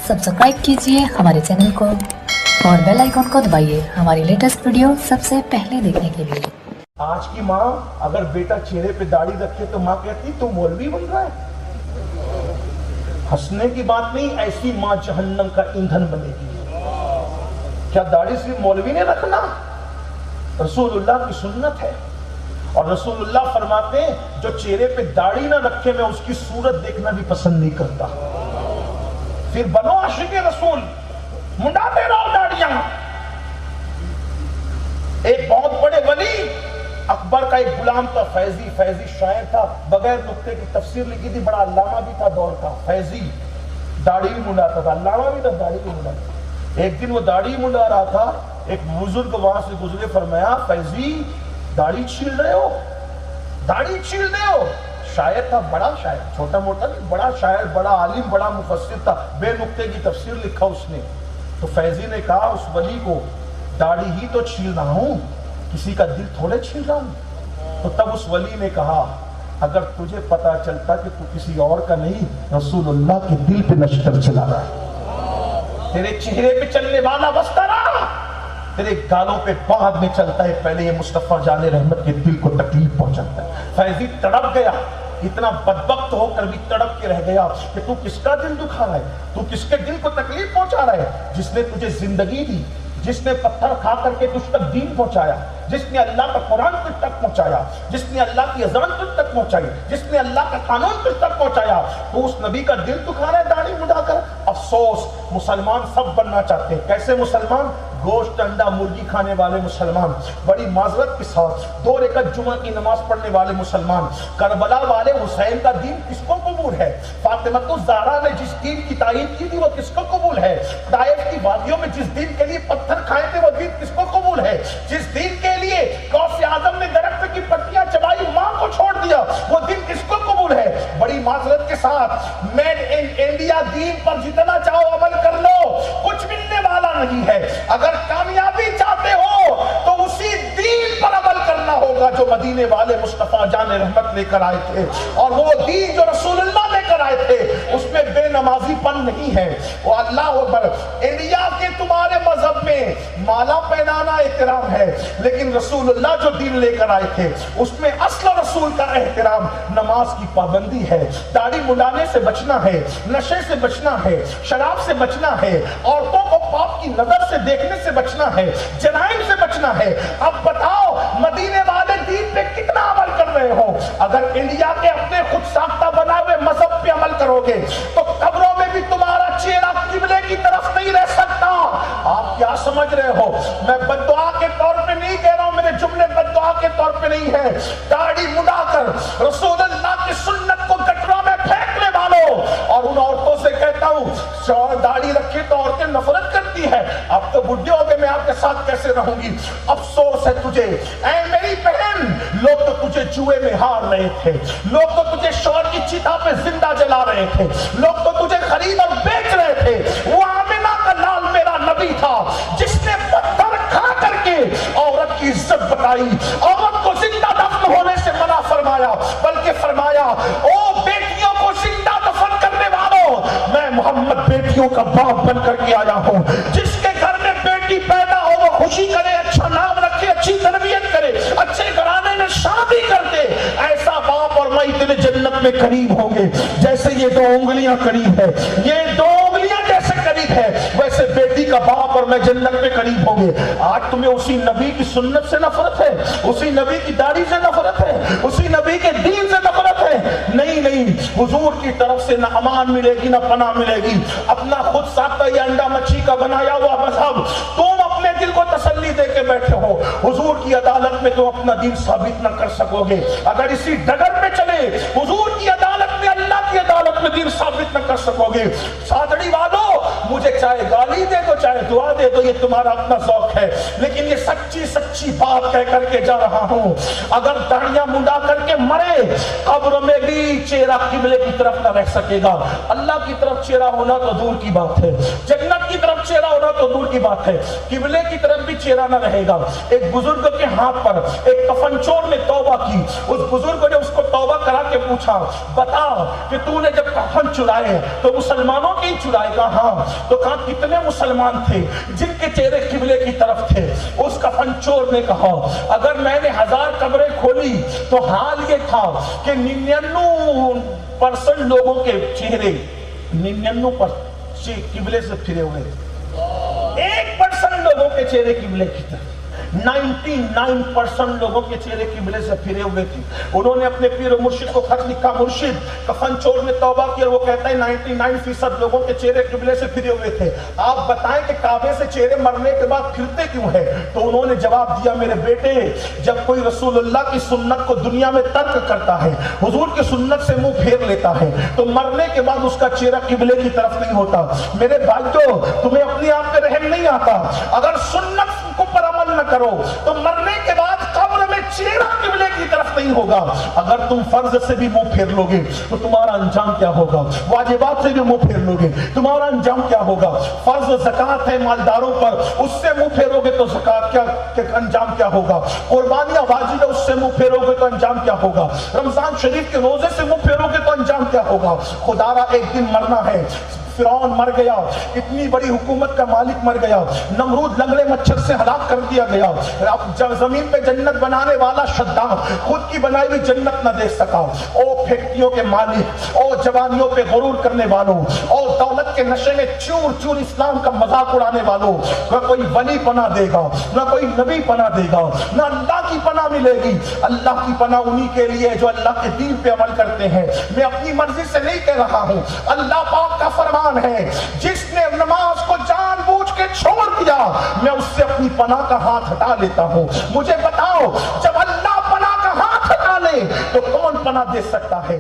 Subscribe कीजिए हमारे channel को और बेल आइकन को दबाइए हमारी लेटेस्ट वीडियो सबसे पहले देखने के लिए। आज की माँ अगर बेटा चेहरे पे दाढ़ी रखे तो माँ कहती तू मौलवी बन रहा है। हंसने की बात नहीं, ऐसी माँ जहन्नम का ईंधन बनेगी। क्या दाढ़ी सिर्फ मौलवी ने रखना? रसूलुल्लाह की सुन्नत है। और रसूलुल्लाह फरमाते हैं जो चेहरे पे दाढ़ी ना रखे मैं उसकी सूरत देखना भी पसंद नहीं करता। फिर बनो आशिक़े रसूल, मुंडाते रहो दाढ़ियां। एक बहुत बड़े वली अकबर का एक गुलाम था, फैजी शायर था, बगैर नुक्ते की तफसीर लिखी थी, बड़ा अल्लामा भी था दौर का। फैजी दाढ़ी भी मुंडाता था, अल्लामा भी था, दाढ़ी भी मुंडाता। एक दिन वो दाढ़ी मुंडा रहा था, एक बुजुर्ग वहां से गुजरे, फरमाया फैजी दाढ़ी छील रहे हो, दाढ़ी छील रहे हो। शायर था, बड़ा शायर, छोटा मोटा नहीं, बड़ा शायर, बड़ा आलिम, बड़ा मुफस्सिर था, बेनुक्ते की तफसीर लिखा उसने। तो फैजी ने कहा उस वली को, दाढ़ी ही तो छील रहा हूं, किसी का दिल थोड़े छील रहा हूं। तो तब उस वली ने कहा अगर तुझे पता चलता कि तू किसी और का नहीं रसूलुल्लाह के दिल पे नश्तर चला रहा है, तेरे चेहरे पे चलने वाला वस्तारा तेरे गालों पे बाद में चलता है, पहले ये मुस्तफा जाने रहमत के दिल को तकलीफ पहुंचाता है। फैजी तड़प गया, इतना बदबख्त होकर भी तड़प के रह गया कि तू किसका दिल दुखा रहा है, तू किसके दिल को तकलीफ पहुंचा रहा है? जिसने तुझे जिंदगी दी, जिसने पत्थर खा करके तुझ तक दीन पहुंचाया, जिसने अल्लाह का कुरान तुझ तक पहुंचाया, जिसने अल्लाह की अज़ान तुझ तक पहुंचाई, जिसने अल्लाह का कानून तुझ तक पहुंचाया, तो उस नबी का दिल दुखा रहा है दाढ़ी मुंडाकर। अफसोस, मुसलमान सब बनना चाहते हैं। कैसे मुसलमान? गोश्त, अंडा, मुर्गी खाने वाले मुसलमान, बड़ी माजरत के साथ 2 रकात जुमा की नमाज पढ़ने वाले मुसलमान। करबला वाले हुसैन का दीन किसको कबूल है? फातिमा तो ज़हरा ने जिस दीन की तारीफ की थी वो किसको कबूल है? ताइफ की वादियों में जिस दीन के लिए पत्थर खाए थे वो दीन किसको कबूल है? जिस दीन के लिए गौसे आजम ने दरख्त की पत्तियां चबाई, मां को छोड़ दिया, वो दीन किसको कबूल है? बड़ी माजरत के साथ मेड इन इंडिया दीन पर जितना चाहो अमल कर लो, कुछ मिलने वाला नहीं है। अगर कामयाबी चाहते हो तो उसी दीन पर अमल करना होगा जो मदीने वाले मुस्तफा जाने रहमत लेकर आए थे। और वो दीन जो रसूलुल्लाह लेकर आए थे उसमें बेनमाजीपन नहीं है। वो अल्लाह अकबर, इंडिया के तुम्हारे मजहब में माला पहनाना एहतराम है, लेकिन रसूलुल्लाह जो दीन लेकर आए थे उसमें असल रसूल का एहतराम, नमाज की पाबंदी है, दाढ़ी मुंडाने से बचना है, नशे से बचना है, शराब से बचना है, औरतों को पाप की नजर से देखने से बचना है, जराइम से बचना है। अब बताओ मदीने वाले दीन पे कितना अमल कर रहे हो? अगर इंडिया के अपने खुद साख्ता बनाए हुए मजहब पे अमल करोगे तो कब्रों में भी तुम्हारा चेहरा किबले की तरफ नहीं रह सकता। आप क्या समझ रहे हो? मैं बद्दुआ के तौर पे नहीं कह रहा हूं, मेरे जुमले बद्दुआ के तौर पे नहीं है। दाढ़ी मुंडाकर रसूलुल्लाह की सुन्नत को गटरा में फेंकने वालों, और उन औरतों से कहता हूं दाढ़ी रखे तो औरतें नफरत करती है, अब तो बुढ़े हो गए, मैं आपके साथ कैसे रहूंगी? अफसोस है तुझे ऐ मेरी बहन, लोग तो तुझे जुए में हार रहे थे, लोग तो तुझे शौहर की चिता पे जिंदा जला रहे थे, लोग तो तुझे खरीद और बेच रहे थे। वो आमिना का लाल मेरा नबी था जिसने पत्थर खा करके औरत की इज्जत बताई, औरत को जिंदा दफन होने से मना फरमाया, बल्कि फरमाया ओ बेटियों को जिंदा दफन करने वालों, मैं मोहम्मद बेटियों का बाप बनकर के आया हूं। जिसके घर में बेटी पैदा हो वो खुशी करे, अच्छा नाम रखे, अच्छी तरबियत करे, अच्छे घराने में शादी कर दे, ऐसा बाप और मां इतने जन्नत में करीब होंगे जैसे ये 2 उंगलियां करीब है, ये 2 उंगलियां जैसे करीब है वैसे बेटी का बाप और मैं जन्नत में करीब होंगे। आज तुम्हें उसी नबी की सुन्नत से नफरत है, उसी नबी की दाढ़ी से नफरत है, उसी नबी के दीन से नफरत है। नहीं नहीं, हुजूर की तरफ से ना अमान मिलेगी ना पनाह मिलेगी। अपना खुद साख्ता ये अंडा मच्छी का बनाया हुआ मजहब तुम अपने दिल को तसल्ली दे के बैठे हो, हुजूर की अदालत में तुम अपना दीन साबित न कर सकोगे। अगर इसी डगर पे चले हुजूर की अदालत में, अल्लाह की अदालत में दीन साबित न कर सकोगे। सादड़ी वालों, मुझे चाहे गाली दे दो चाहे दुआ दे दो, ये तुम्हारा अपना शौक है, लेकिन ये सच्ची सच्ची बात कह करके जा रहा हूं। अगर दाढ़ियां मुंडा करके मरे, कब्र में भी चेहरा किबले की तरफ न रह सकेगा। अल्लाह की तरफ चेहरा होना तो दूर की बात है, जन्नत की तरफ चेहरा होना तो दूर की बात है, किबले की तरफ भी चेहरा न रहेगा। एक बुजुर्ग के हाथ पर एक कफनचोर ने तौबा की, उस बुजुर्ग ने उसको तौबा करा के पूछा, बता कि तूने जब कफन चुराए तो मुसलमानों के ही चुराए? कहा हाँ। تو کہا کتنے مسلمان تھے جن کے چہرے قبلے کی طرف تھے؟ اس کفن چور نے کہا اگر میں نے 1000 قبریں کھولی تو حال یہ تھا کہ 99% لوگوں کے چہرے 99% قبلے سے پھرے ہوئے تھے، 1% لوگوں کے چہرے قبلے کی طرف، 99% لوگوں کے چہرے قبلے سے پھرے ہوئے تھے۔ انہوں نے اپنے پیر و مرشد کو خط لکھا، مرشد کفن چور نے توبہ کی اور وہ کہتا ہے 99% لوگوں کے چہرے قبلے سے پھرے ہوئے تھے، آپ بتائیں کہ کعبے سے چہرے مرنے کے بعد پھرتے کیوں ہیں؟ تو انہوں نے جواب دیا میرے بیٹے جب کوئی رسول اللہ کی سنت کو دنیا میں ترک کرتا ہے، حضور کی سنت سے منہ پھیر لیتا ہے، تو مرنے کے بعد اس کا چہرہ قبلے کی طرف نہیں ہوتا۔ میرے بھائیو تمہیں اپنی آپ پہ رحم نہیں آتا؟ اگر سنت کو پر عمل نہ کرو تو مرنے کے بعد قبر میں چہرہ قبلے کی طرف نہیں ہوگا۔ اگر تم فرض سے بھی منہ پھیر لوگے تو تمہارا انجام کیا ہوگا؟ واجبات سے بھی منہ پھیر لوگے تمہارا انجام کیا ہوگا؟ فرض زکوٰۃ ہے مالداروں پر، اس سے منہ پھیرو گے تو زکوٰۃ کیا انجام کیا ہوگا؟ قربانیاں واجب ہے، اس سے منہ پھیرو گے تو انجام کیا ہوگا؟ رمضان شریف کے روزے سے منہ پھیرو گے تو انجام کیا ہوگا؟ خدا را ایک دن مرنا ہے۔ فرعون مر گیا، اتنی بڑی حکومت کا مالک مر گیا، نمرود لنگڑے مچھر سے ہلاک کر دیا گیا، زمین پہ جنت بنانے والا شداد خود کی بنائی ہوئی جنت نہ دیکھ سکا۔ او فیکٹریوں کے مالک، او جوانیوں پہ غرور کرنے والوں، او دولت کے نشے میں چور چور اسلام کا مذاق اڑانے والوں، نہ کوئی ولی پناہ دے گا، نہ کوئی نبی پناہ دے گا، نہ اللہ کی پناہ ملے گی۔ اللہ کی پناہ انہی کے لیے جو اللہ کے دین پہ عمل کرتے ہیں۔ میں اپنی مرضی سے نہیں کہہ رہا ہوں، اللہ پاک کا فرمان ہے جس نے نماز کو جان بوجھ کے چھوڑ دیا میں اس سے اپنی پناہ کا ہاتھ ہٹا لیتا ہوں۔ مجھے بتاؤ جب اللہ پناہ کا ہاتھ ہٹا لے تو کون پناہ دے سکتا ہے؟